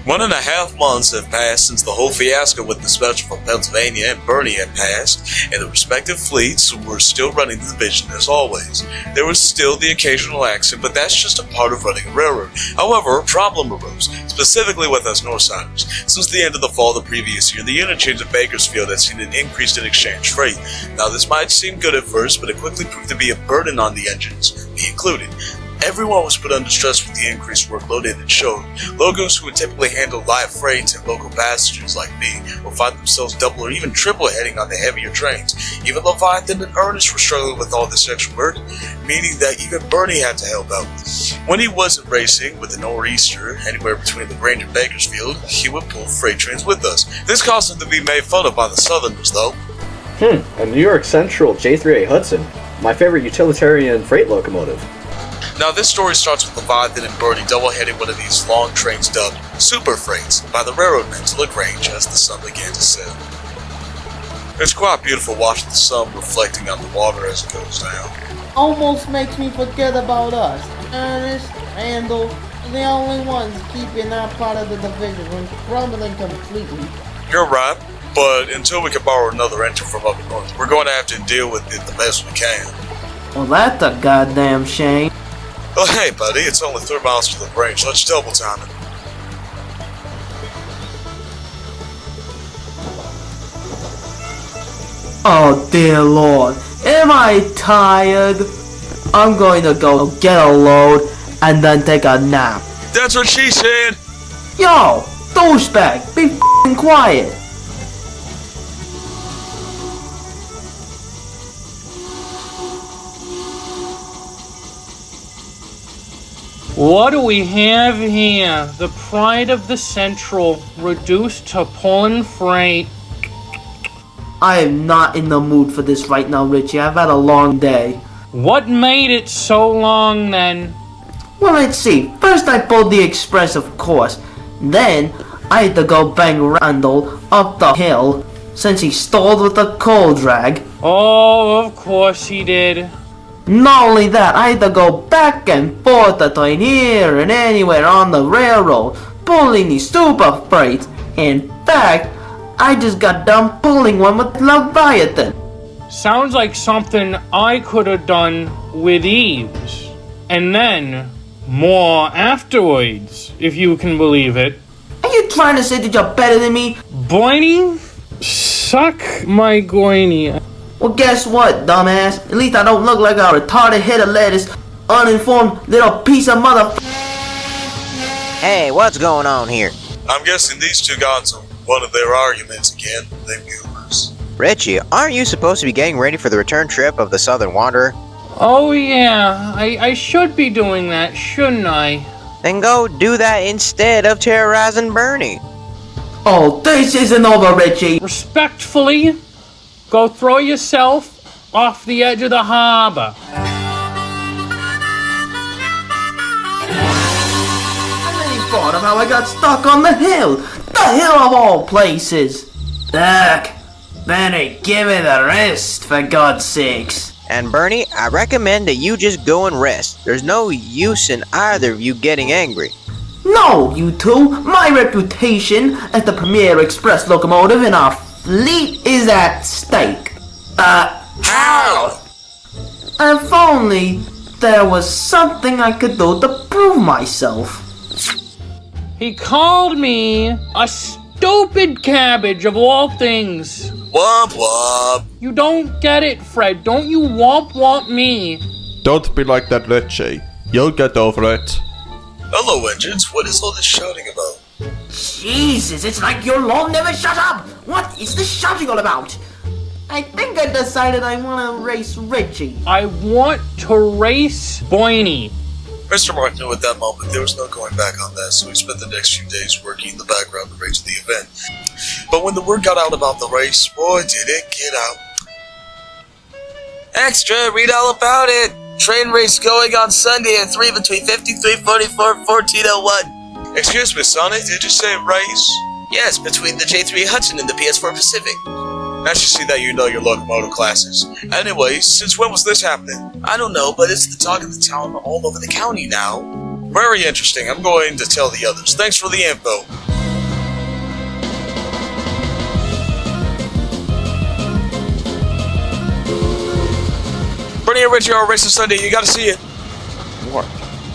1.5 months have passed since the whole fiasco with the special from Pennsylvania and Bernie had passed, and the respective fleets were still running the division as always. There was still the occasional accident, but that's just a part of running a railroad. However, a problem arose, specifically with us Northsiders. Since the end of the fall of the previous year, the interchange of Bakersfield had seen an increase in exchange freight. Now this might seem good at first, but it quickly proved to be a burden on the engines, me included. Everyone was put under stress with the increased workload, and it showed. Locals who would typically handle live freight and local passengers like me will find themselves double or even triple heading on the heavier trains. Even Leviathan and Ernest were struggling with all this extra work, meaning that even Bernie had to help out. When he wasn't racing with the nor'easter anywhere between LaGrange and Bakersfield, he would pull freight trains with us. This caused him to be made fun of by the Southerners, though. A New York Central J3A Hudson, my favorite utilitarian freight locomotive. Now this story starts with Leviathan and Bernie double-heading one of these long trains dubbed super freights by the railroadmen to LaGrange as the sun began to set. It's quite beautiful watching the sun reflecting on the water as it goes down. Almost makes me forget about us. Ernest, Randall, are the only ones keeping our part of the division from crumbling completely. You're right, but until we can borrow another engine from up north, we're going to have to deal with it the best we can. Well, that's a goddamn shame. Oh hey buddy, it's only 3 miles to LaGrange, let's double time it. Oh dear Lord, am I tired? I'm going to go get a load and then take a nap. That's what she said! Yo, douchebag, be f***ing quiet. What do we have here? The pride of the Central, reduced to pulling freight. I am not in the mood for this right now, Richie. I've had a long day. What made it so long then? Well, let's see. First I pulled the express, of course. Then I had to go bang Randall up the hill since he stalled with the coal drag. Oh, of course he did. Not only that, I had to go back and forth between here and anywhere on the railroad, pulling these super freights. In fact, I just got done pulling one with Leviathan. Sounds like something I could have done with ease. And then, more afterwards, if you can believe it. Are you trying to say that you're better than me? Boiny? Suck my goiny. Well, guess what, dumbass? At least I don't look like a retarded head of lettuce, uninformed little piece of mother. Hey, what's going on here? I'm guessing these two got into one of their arguments again, them goobers. Richie, aren't you supposed to be getting ready for the return trip of the Southern Wanderer? Oh yeah, I should be doing that, shouldn't I? Then go do that instead of terrorizing Bernie. Oh, this isn't over, Richie. Respectfully, go throw yourself off the edge of the harbor. I really thought of how I got stuck on the hill. The hill of all places. Ugh. Benny, give me the rest, for God's sakes. And Bernie, I recommend that you just go and rest. There's no use in either of you getting angry. No, you two. My reputation as the premier express locomotive in our fleet is at stake. How? If only there was something I could do to prove myself. He called me a stupid cabbage of all things. Womp womp. You don't get it, Fred. Don't you womp womp me. Don't be like that, Richie. You'll get over it. Hello, engines. What is all this shouting about? Jesus, it's like your lawn never shut up. What is this shouting all about? I think I decided I want to race Richie. I want to race Boiny. Mr. Mark knew at that moment there was no going back on that, so he spent the next few days working in the background to arrange the event. But when the word got out about the race, boy did it get out. Extra, read all about it! Train race going on Sunday at 3 between 53:44 and 14:01. Excuse me, Sonny, did you say race? Yes, between the J3 Hudson and the PS4 Pacific. I should see that you know your locomotive classes. Anyway, since when was this happening? I don't know, but it's the talk of the town all over the county now. Very interesting. I'm going to tell the others. Thanks for the info. and Richie are racing Sunday. You gotta see it. What?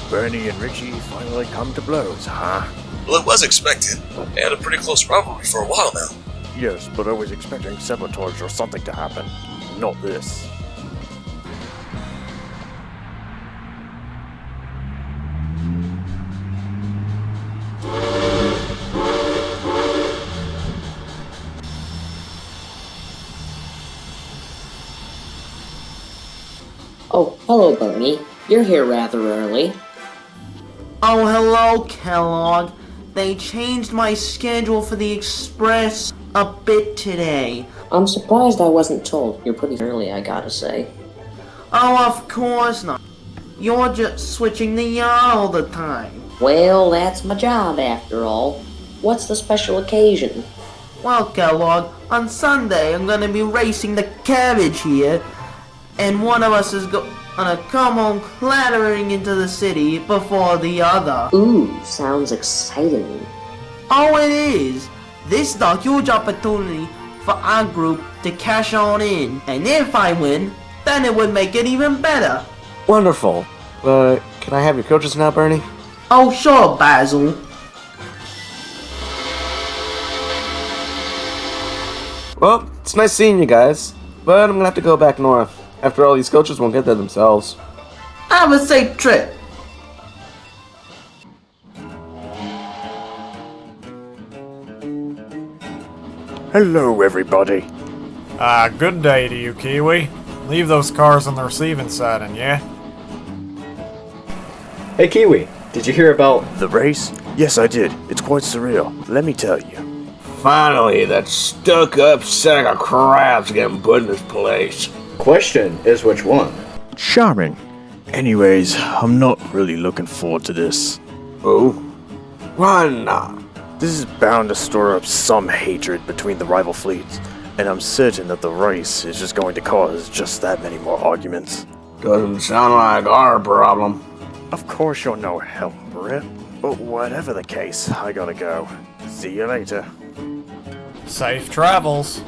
Bernie and Richie finally come to blows, huh? Well, it was expected. They had a pretty close rivalry for a while now. Yes, but I was expecting sabotage or something to happen. Not this. Oh, hello, Bernie. You're here rather early. Oh, hello, Kellogg. They changed my schedule for the Express a bit today. I'm surprised I wasn't told. You're pretty early, I gotta say. Oh, of course not. You're just switching the yacht all the time. Well, that's my job after all. What's the special occasion? Well, Kellogg, on Sunday I'm gonna be racing the cabbage here, and one of us is gonna come home clattering into the city before the other. Ooh, sounds exciting. Oh, it is. This is a huge opportunity for our group to cash on in, and if I win, then it would make it even better. Wonderful. Can I have your coaches now, Bernie? Oh, sure, Basil. Well, it's nice seeing you guys, but I'm gonna have to go back north. After all, these coaches won't get there themselves. Have a safe trip. Hello, everybody. Good day to you, Kiwi. Leave those cars on the receiving side, and yeah? Hey, Kiwi, did you hear about... The race? Yes, I did. It's quite surreal. Let me tell you. Finally, that stuck-up sack of crap's getting put in his place. Question is which one? Charming. Anyways, I'm not really looking forward to this. Oh? Why not? This is bound to stir up some hatred between the rival fleets, and I'm certain that the race is just going to cause just that many more arguments. Doesn't sound like our problem. Of course you're no help, Britt. But whatever the case, I gotta go. See you later. Safe travels.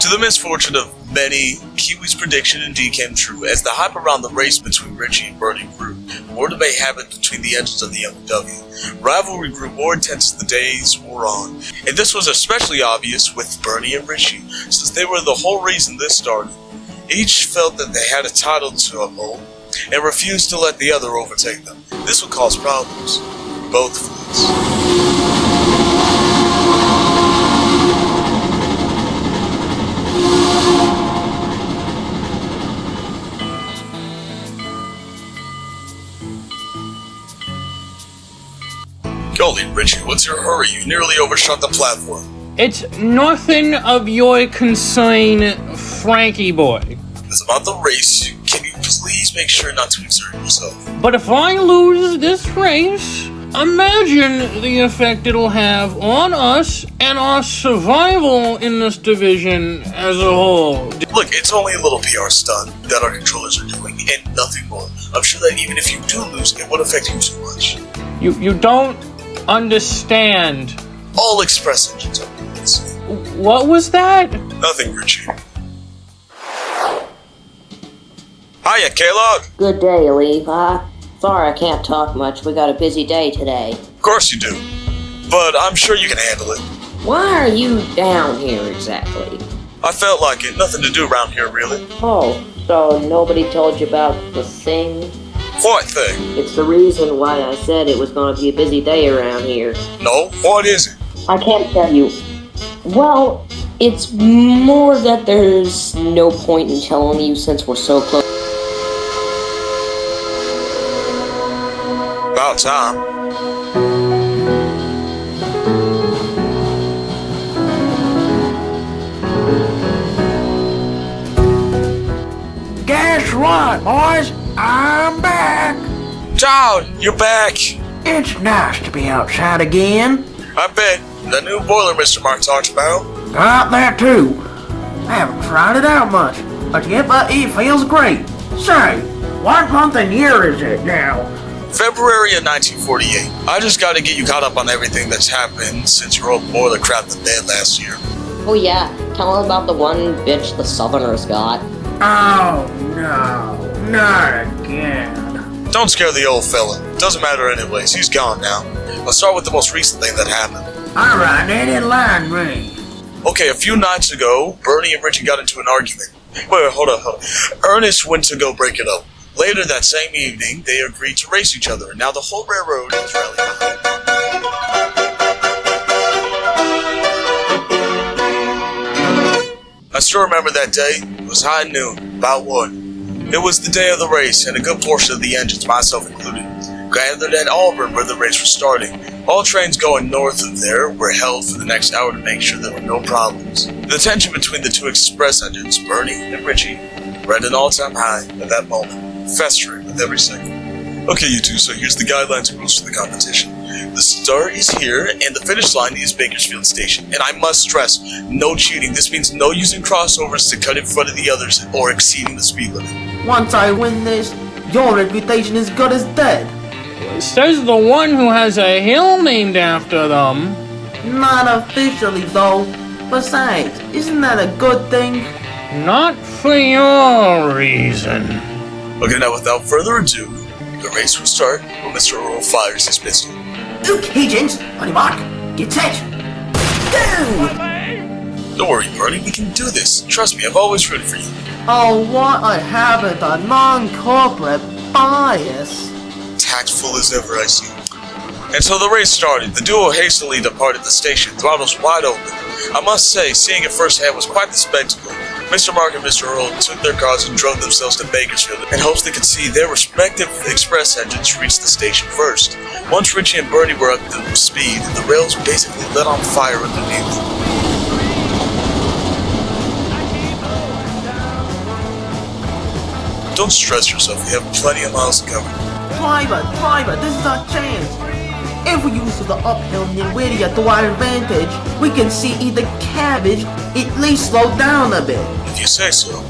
To the misfortune of many, Kiwi's prediction indeed came true, as the hype around the race between Richie and Bernie grew. More debate happened between the engines of the MW. Rivalry grew more intense as the days wore on, and this was especially obvious with Bernie and Richie, since they were the whole reason this started. Each felt that they had a title to uphold, and refused to let the other overtake them. This would cause problems for both fleets. Golly, Richie, what's your hurry? You nearly overshot the platform. It's nothing of your concern, Frankie boy. It's about the race. Can you please make sure not to exert yourself? But if I lose this race, imagine the effect it'll have on us and our survival in this division as a whole. Look, it's only a little PR stunt that our controllers are doing, and nothing more. I'm sure that even if you do lose, it won't affect you too much. You don't understand. All express engines are doing this. What was that? Nothing, Richie. Hiya, Kellogg. Good day, Levi. Sorry I can't talk much. We got a busy day today. Of course you do. But I'm sure you can handle it. Why are you down here exactly? I felt like it. Nothing to do around here, really. Oh, so nobody told you about the thing? What thing? It's the reason why I said it was going to be a busy day around here. No, what is it? I can't tell you. Well, it's more that there's no point in telling you since we're so close. About time. Guess what, boys? I'm back. John, you're back. It's nice to be outside again. I bet. The new boiler Mr. Mark talked about. Got that too. I haven't tried it out much, but it feels great. Say, what month and year is it now? February of 1948. I just gotta get you caught up on everything that's happened since your old boiler crapped the bed last year. Oh yeah, tell him about the one bitch the Southerners got. Oh no, not again. Don't scare the old fella. Doesn't matter anyways, he's gone now. Let's start with the most recent thing that happened. Alright, then line me. Okay, a few nights ago, Bernie and Richie got into an argument. Wait, hold up. Ernest went to go break it up. Later that same evening, they agreed to race each other, and now the whole railroad is rallying behind them. I still remember that day. It was high noon, about 1. It was the day of the race, and a good portion of the engines, myself included, gathered at Auburn where the race was starting. All trains going north of there were held for the next hour to make sure there were no problems. The tension between the two express engines, Bernie and Richie, were at an all-time high at that moment, festering with every second. Okay, you two, so here's the guidelines and rules for the competition. The start is here, and the finish line is Bakersfield Station. And I must stress, no cheating. This means no using crossovers to cut in front of the others or exceeding the speed limit. Once I win this, your reputation is good as dead. Says the one who has a hill named after them. Not officially, though. Besides, isn't that a good thing? Not for your reason. Okay, now without further ado, the race will start when Mr. Earl fires his pistol. Okay, gents. On your mark. Get set. Go! Don't worry, Bernie, we can do this. Trust me, I've always rooted for you. Oh, what a habit of non-corporate bias. Tactful as ever, I see. And so the race started. The duo hastily departed the station, throttles wide open. I must say, seeing it firsthand was quite the spectacle. Mr. Mark and Mr. Earl took their cars and drove themselves to Bakersfield in hopes they could see their respective express engines reach the station first. Once Richie and Bernie were up to speed, the rails basically lit on fire underneath them. Don't stress yourself, we have plenty of miles to cover. Driver, this is our chance. If we use the uphill Nvidia to our advantage, we can see either cabbage, at least slow down a bit. If you say so.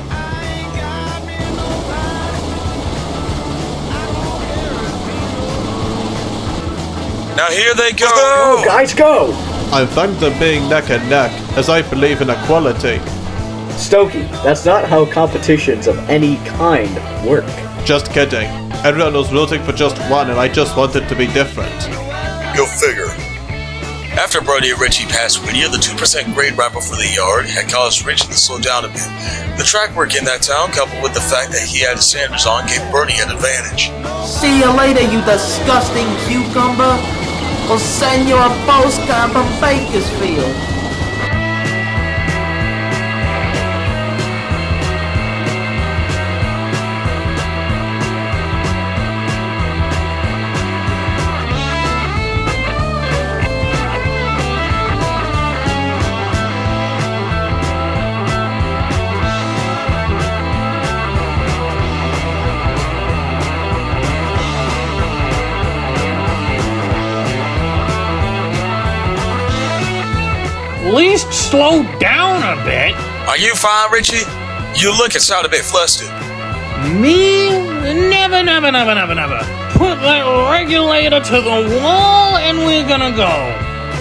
Now here they go! Go, guys, go! I'm fine them being neck and neck, as I believe in equality. Stokey, that's not how competitions of any kind work. Just kidding. Everyone was rooting for just one, and I just wanted to be different. Go figure. After Brody and Richie passed Whittier, the 2% grade wrapper for the yard had caused Richie to slow down a bit. The track work in that town, coupled with the fact that he had his Sanders on, gave Bernie an advantage. See you later, you disgusting cucumber. We'll send you a postcard from Bakersfield. At least slow down a bit. Are you fine, Richie? You look and sound a bit flustered. Me? Never. Put that regulator to the wall and we're gonna go.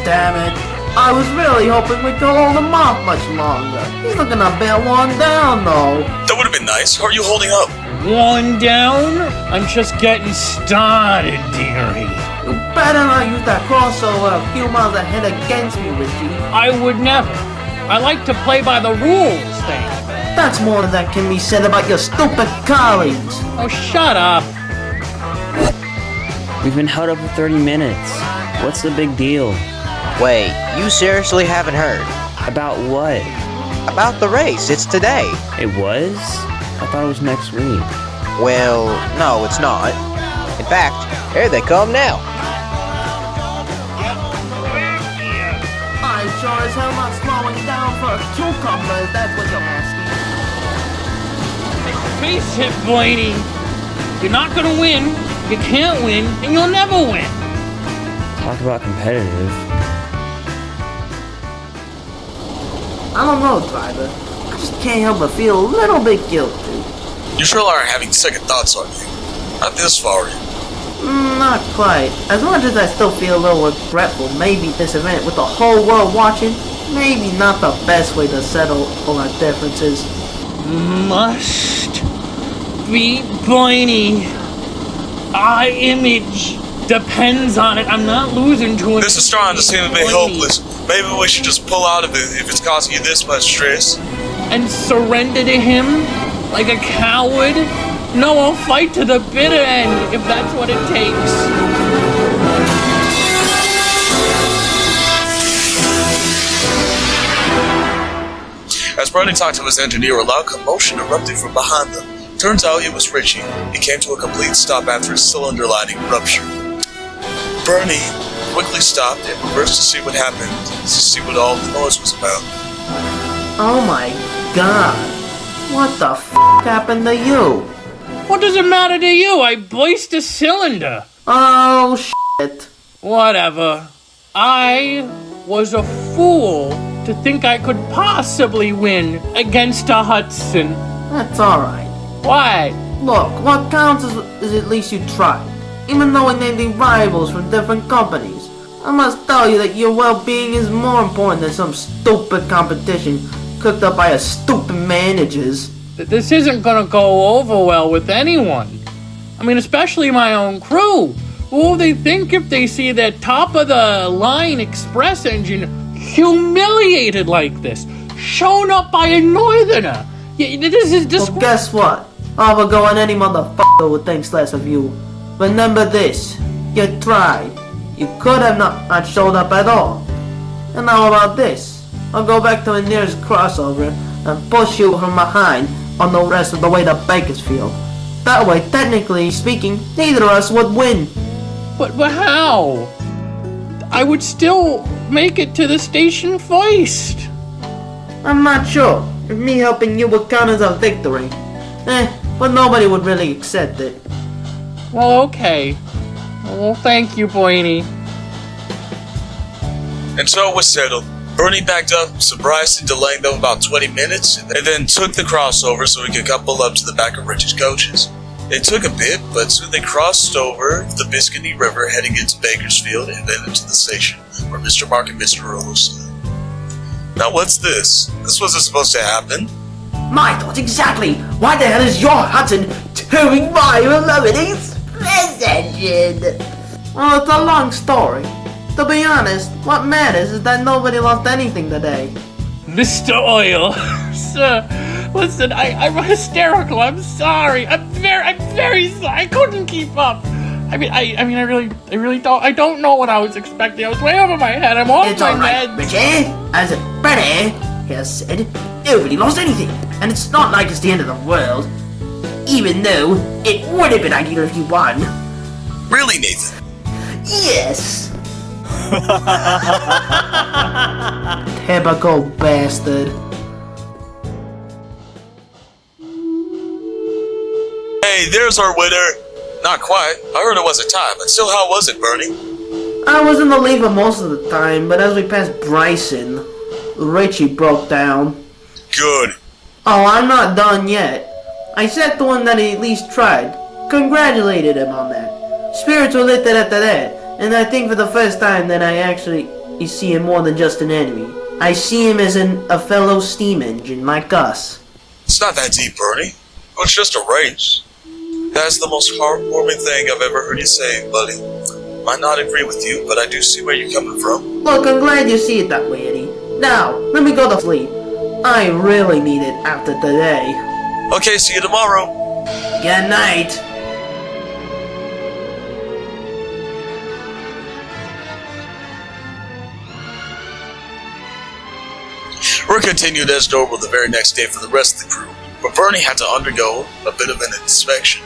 Damn it. I was really hoping we could hold him off much longer. He's looking a bit worn down, though. That would have been nice. How are you holding up? One down? I'm just getting started, dearie. You better not use that crossover a few miles ahead against me, Richie. I would never. I like to play by the rules, thing. That's more than can be said about your stupid colleagues. Oh, shut up. We've been held up for 30 minutes. What's the big deal? Wait, you seriously haven't heard? About what? About the race, it's today. It was? I thought it was next week. Well, no, it's not. In fact, here they come now. I'm sure as hell not slowing down for a cucumber if that's what you're asking. Face it, Blaney. You're not gonna win, you can't win, and you'll never win. Talk about competitive. I don't know, driver. I just can't help but feel a little bit guilty. You sure are having second thoughts on you. Not this far in. Not quite. As much as I still feel a little regretful, maybe this event with the whole world watching, maybe not the best way to settle all our differences. Must be Boiny. Our image depends on it. I'm not losing to him. This is starting to seem a bit hopeless. Maybe we should just pull out of it if it's causing you this much stress. And surrender to him like a coward? No, I'll fight to the bitter end if that's what it takes. As Bernie talked to his engineer, a loud commotion erupted from behind them. Turns out it was Richie. He came to a complete stop after his cylinder lining ruptured. Bernie quickly stopped and reversed to see what happened, to see what all the noise was about. Oh my god. What the f*** happened to you? What does it matter to you? I burst a cylinder. Oh shit. Whatever. I was a fool to think I could possibly win against a Hudson. That's alright. Why? Look, what counts is at least you tried. Even though we named the rivals from different companies. I must tell you that your well-being is more important than some stupid competition cooked up by a stupid managers. This isn't gonna go over well with anyone. I mean, especially my own crew. What will they think if they see their top-of-the-line express engine humiliated like this? Shown up by a northerner? Yeah, this is just... Well, guess what? I will go on any motherfucker who thinks less of you. Remember this. You tried. You could have not showed up at all. And how about this? I'll go back to the nearest crossover and push you from behind on the rest of the way to Bakersfield. That way, technically speaking, neither of us would win. But how? I would still make it to the station first. I'm not sure if me helping you would count as a victory. But nobody would really accept it. Well, okay. Well, thank you, Boiny. And so it was settled. Bernie backed up, surprised, delaying them about 20 minutes, and then took the crossover so he could couple up to the back of Richie's coaches. It took a bit, but soon they crossed over the Biscayne River, heading into Bakersfield, and then into the station, where Mr. Mark and Mr. Earl stood. Now what's this? This wasn't supposed to happen. My thoughts exactly! Why the hell is your Hudson doing my beloved express engine? Well, it's a long story. To be honest, what matters is that nobody lost anything today. Mr. Oil, sir, listen, I'm hysterical. I'm sorry. I'm very sorry. I couldn't keep up. I don't know what I was expecting. I was way over my head. I'm off it's my alright, meds. Richie. As Benny has said, nobody lost anything, and it's not like it's the end of the world. Even though it would have been ideal if you won. Really, Nathan? Yes. Typical bastard. Hey, there's our winner. Not quite. I heard it was a tie, but still, how was it, Bernie? I was in the lead for most of the time, but as we passed Bryson, Richie broke down. Good. Oh, I'm not done yet. I said to him that he at least tried. Congratulated him on that. Spirits were lifted after that, and I think for the first time that I actually see him more than just an enemy. I see him as a fellow steam engine like us. It's not that deep, Bernie. It's just a race. That's the most heartwarming thing I've ever heard you say, buddy. Might not agree with you, but I do see where you're coming from. Look, I'm glad you see it that way, Eddie. Now, let me go to sleep. I really need it after today. Okay, see you tomorrow. Good night. We're continued as normal the very next day for the rest of the crew, but Bernie had to undergo a bit of an inspection.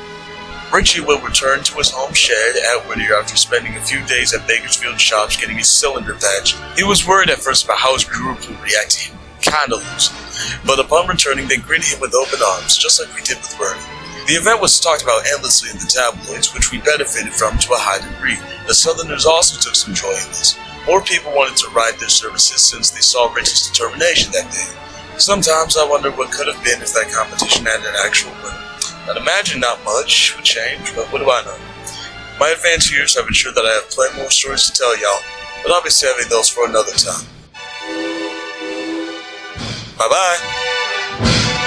Richie will return to his home shed at Whittier after spending a few days at Bakersfield shops getting his cylinder patched. He was worried at first about how his group would react to him, kinda loose, but upon returning they greeted him with open arms, just like we did with Bernie. The event was talked about endlessly in the tabloids, which we benefited from to a high degree. The Southerners also took some joy in this. More people wanted to ride their services since they saw Richie's determination that day. Sometimes I wonder what could have been if that competition had an actual winner. I'd imagine not much would change, but what do I know? My advanced years have ensured that I have plenty more stories to tell y'all, but I'll be saving those for another time. Bye-bye.